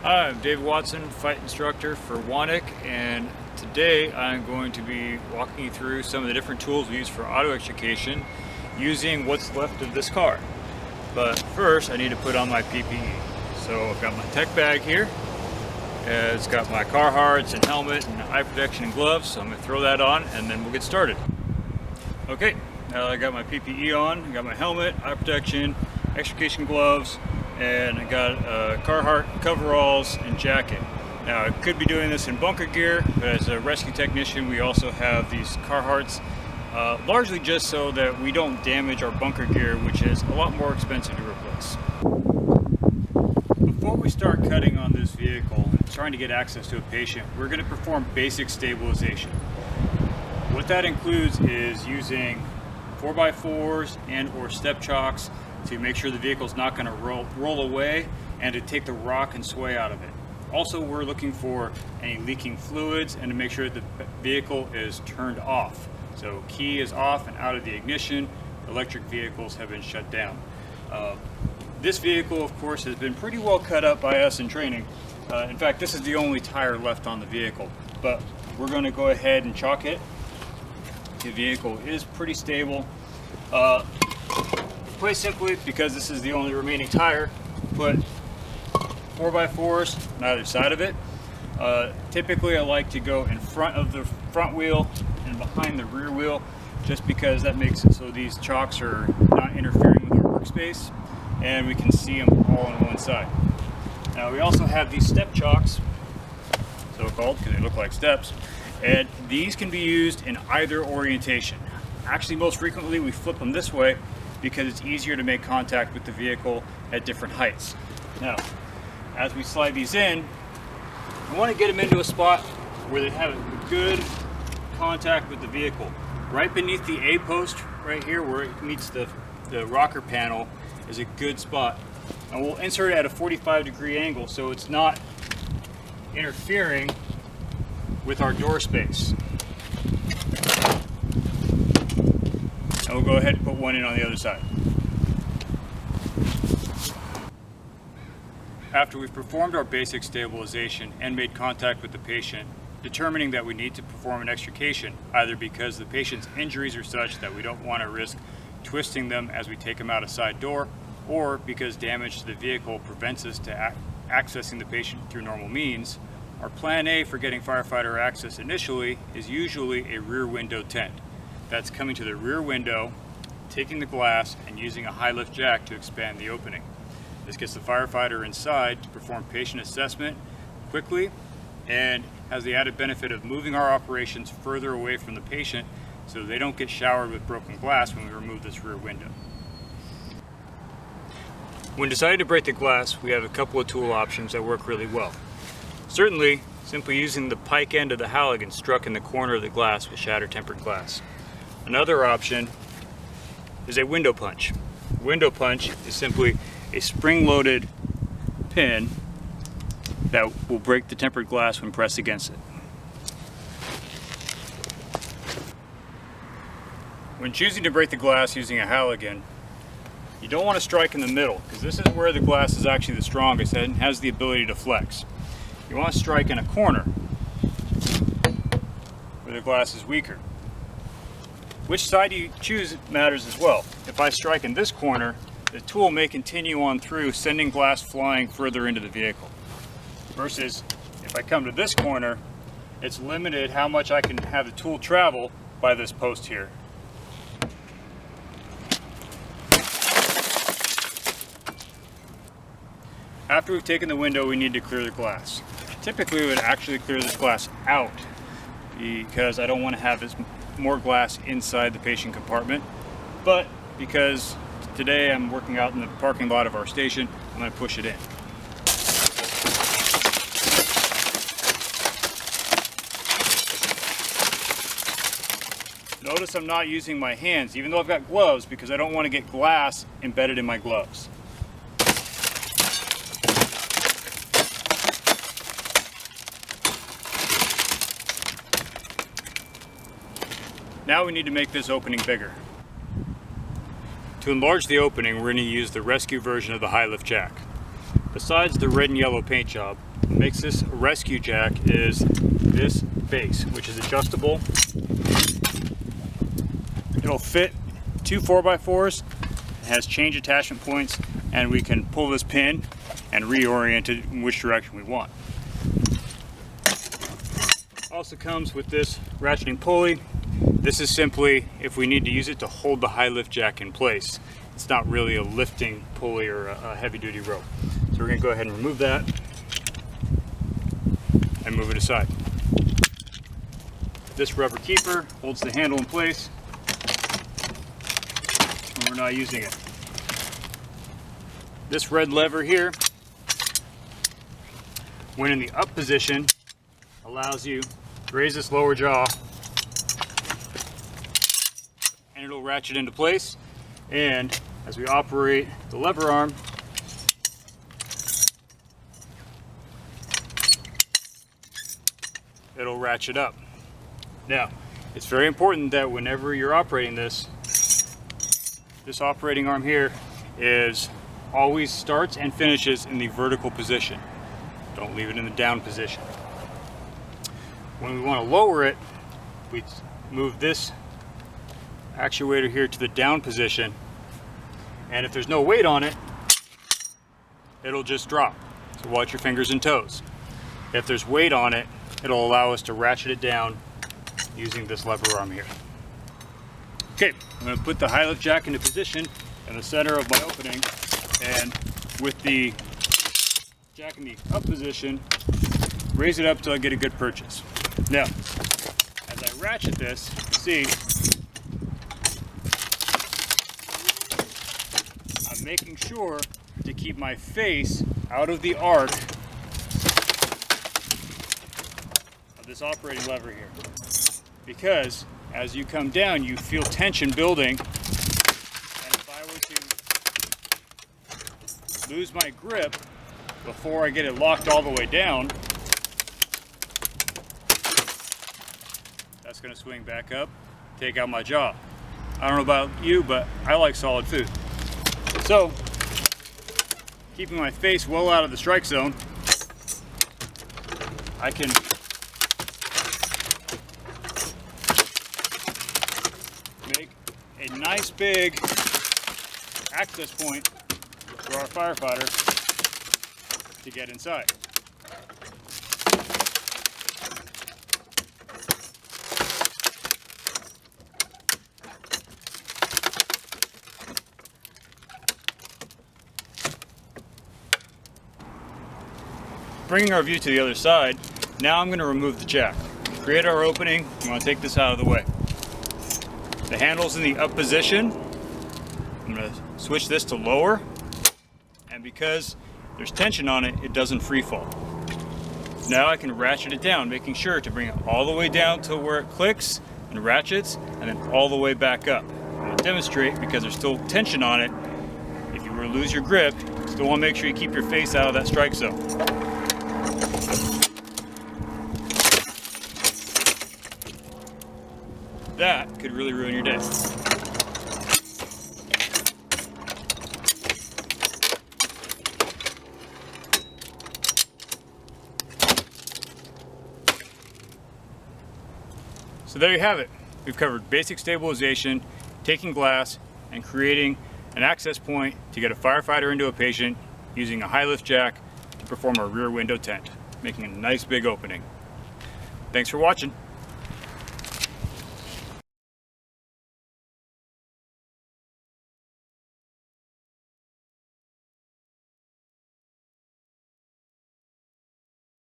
Hi, I'm Dave Watson, FITE instructor for Wanik, and today I'm going to be walking you through some of the different tools we use for auto extrication using what's left of this car. But first I need to put on my PPE. So I've got my tech bag here. It's got my Carhartts and helmet and eye protection and gloves, so I'm going to throw that on and then we'll get started. Okay, now I got my PPE on, I got my helmet, eye protection, extrication gloves, and I got Carhartt coveralls and jacket. Now I could be doing this in bunker gear, but as a rescue technician we also have these Carhartts, largely just so that we don't damage our bunker gear, which is a lot more expensive to replace. Before we start cutting on this vehicle and trying to get access to a patient, we're going to perform basic stabilization. What that includes is using 4x4s and or step chocks to make sure the vehicle's not going to roll away and to take the rock and sway out of it. Also, we're looking for any leaking fluids and to make sure that the vehicle is turned off. So key is off and out of the ignition. Electric vehicles have been shut down. This vehicle, of course, has been pretty well cut up by us in training. In fact, this is the only tire left on the vehicle, but we're going to go ahead and chalk it. The vehicle is pretty stable. Quite simply, because this is the only remaining tire, put 4x4s on either side of it. Typically I like to go in front of the front wheel and behind the rear wheel, just because that makes it so these chocks are not interfering with our workspace and we can see them all on one side. Now we also have these step chocks, so called because they look like steps, and these can be used in either orientation. Actually, most frequently we flip them this way because it's easier to make contact with the vehicle at different heights. Now, as we slide these in, we want to get them into a spot where they have a good contact with the vehicle. Right beneath the A post, right here where it meets the rocker panel, is a good spot. And we'll insert it at a 45-degree angle so it's not interfering with our door space. And we'll go ahead and put one in on the other side. After we've performed our basic stabilization and made contact with the patient, determining that we need to perform an extrication, either because the patient's injuries are such that we don't want to risk twisting them as we take them out a side door, or because damage to the vehicle prevents us to accessing the patient through normal means, our plan A for getting firefighter access initially is usually a rear window tent. That's coming to the rear window, taking the glass, and using a high lift jack to expand the opening. This gets the firefighter inside to perform patient assessment quickly and has the added benefit of moving our operations further away from the patient so they don't get showered with broken glass when we remove this rear window. When deciding to break the glass, we have a couple of tool options that work really well. Certainly, simply using the pike end of the Halligan struck in the corner of the glass will shatter tempered glass. Another option is a window punch. Window punch is simply a spring-loaded pin that will break the tempered glass when pressed against it. When choosing to break the glass using a Halligan, you don't want to strike in the middle, because this is where the glass is actually the strongest and has the ability to flex. You want to strike in a corner where the glass is weaker. Which side you choose matters as well. If I strike in this corner, the tool may continue on through, sending glass flying further into the vehicle. Versus if I come to this corner, it's limited how much I can have the tool travel by this post here. After we've taken the window, we need to clear the glass. Typically, we would actually clear this glass out because I don't want to have more glass inside the patient compartment. But because today I'm working out in the parking lot of our station, I'm going to push it in. Notice I'm not using my hands, even though I've got gloves, because I don't want to get glass embedded in my gloves. Now we need to make this opening bigger. To enlarge the opening, we're going to use the rescue version of the high lift jack. Besides the red and yellow paint job, What makes this a rescue jack is this base, which is adjustable. It'll fit 2 4x4s, it has change attachment points, and we can pull this pin and reorient it in which direction we want. Also comes with this ratcheting pulley. This is simply if we need to use it to hold the high lift jack in place. It's not really a lifting pulley or a heavy duty rope. So we're going to go ahead and remove that and move it aside. This rubber keeper holds the handle in place when we're not using it. This red lever here, when in the up position, allows you to raise this lower jaw and it'll ratchet into place. And as we operate the lever arm, it'll ratchet up. Now, it's very important that whenever you're operating this operating arm here always starts and finishes in the vertical position. Don't leave it in the down position. When we want to lower it, we move this actuator here to the down position, and if there's no weight on it, it'll just drop. So watch your fingers and toes. If there's weight on it, it'll allow us to ratchet it down using this lever arm here. Okay, I'm going to put the high lift jack into position in the center of my opening, and with the jack in the up position, raise it up till I get a good purchase. Now, as I ratchet this, see, I'm making sure to keep my face out of the arc of this operating lever here. Because as you come down, you feel tension building, and if I were to lose my grip before I get it locked all the way down, that's going to swing back up, take out my jaw. I don't know about you, but I like solid food. So, keeping my face well out of the strike zone, I can make a nice big access point for our firefighter to get inside. Bringing our view to the other side, now I'm going to remove the jack. Create our opening, I'm going to take this out of the way. The handle's in the up position. I'm going to switch this to lower, and because there's tension on it, it doesn't free fall. Now I can ratchet it down, making sure to bring it all the way down to where it clicks and ratchets, and then all the way back up. I'm going to demonstrate because there's still tension on it. If you were to lose your grip, you still want to make sure you keep your face out of that strike zone. That could really ruin your day. So there you have it. We've covered basic stabilization, taking glass, and creating an access point to get a firefighter into a patient using a high lift jack to perform a rear window tent, making a nice big opening. Thanks for watching.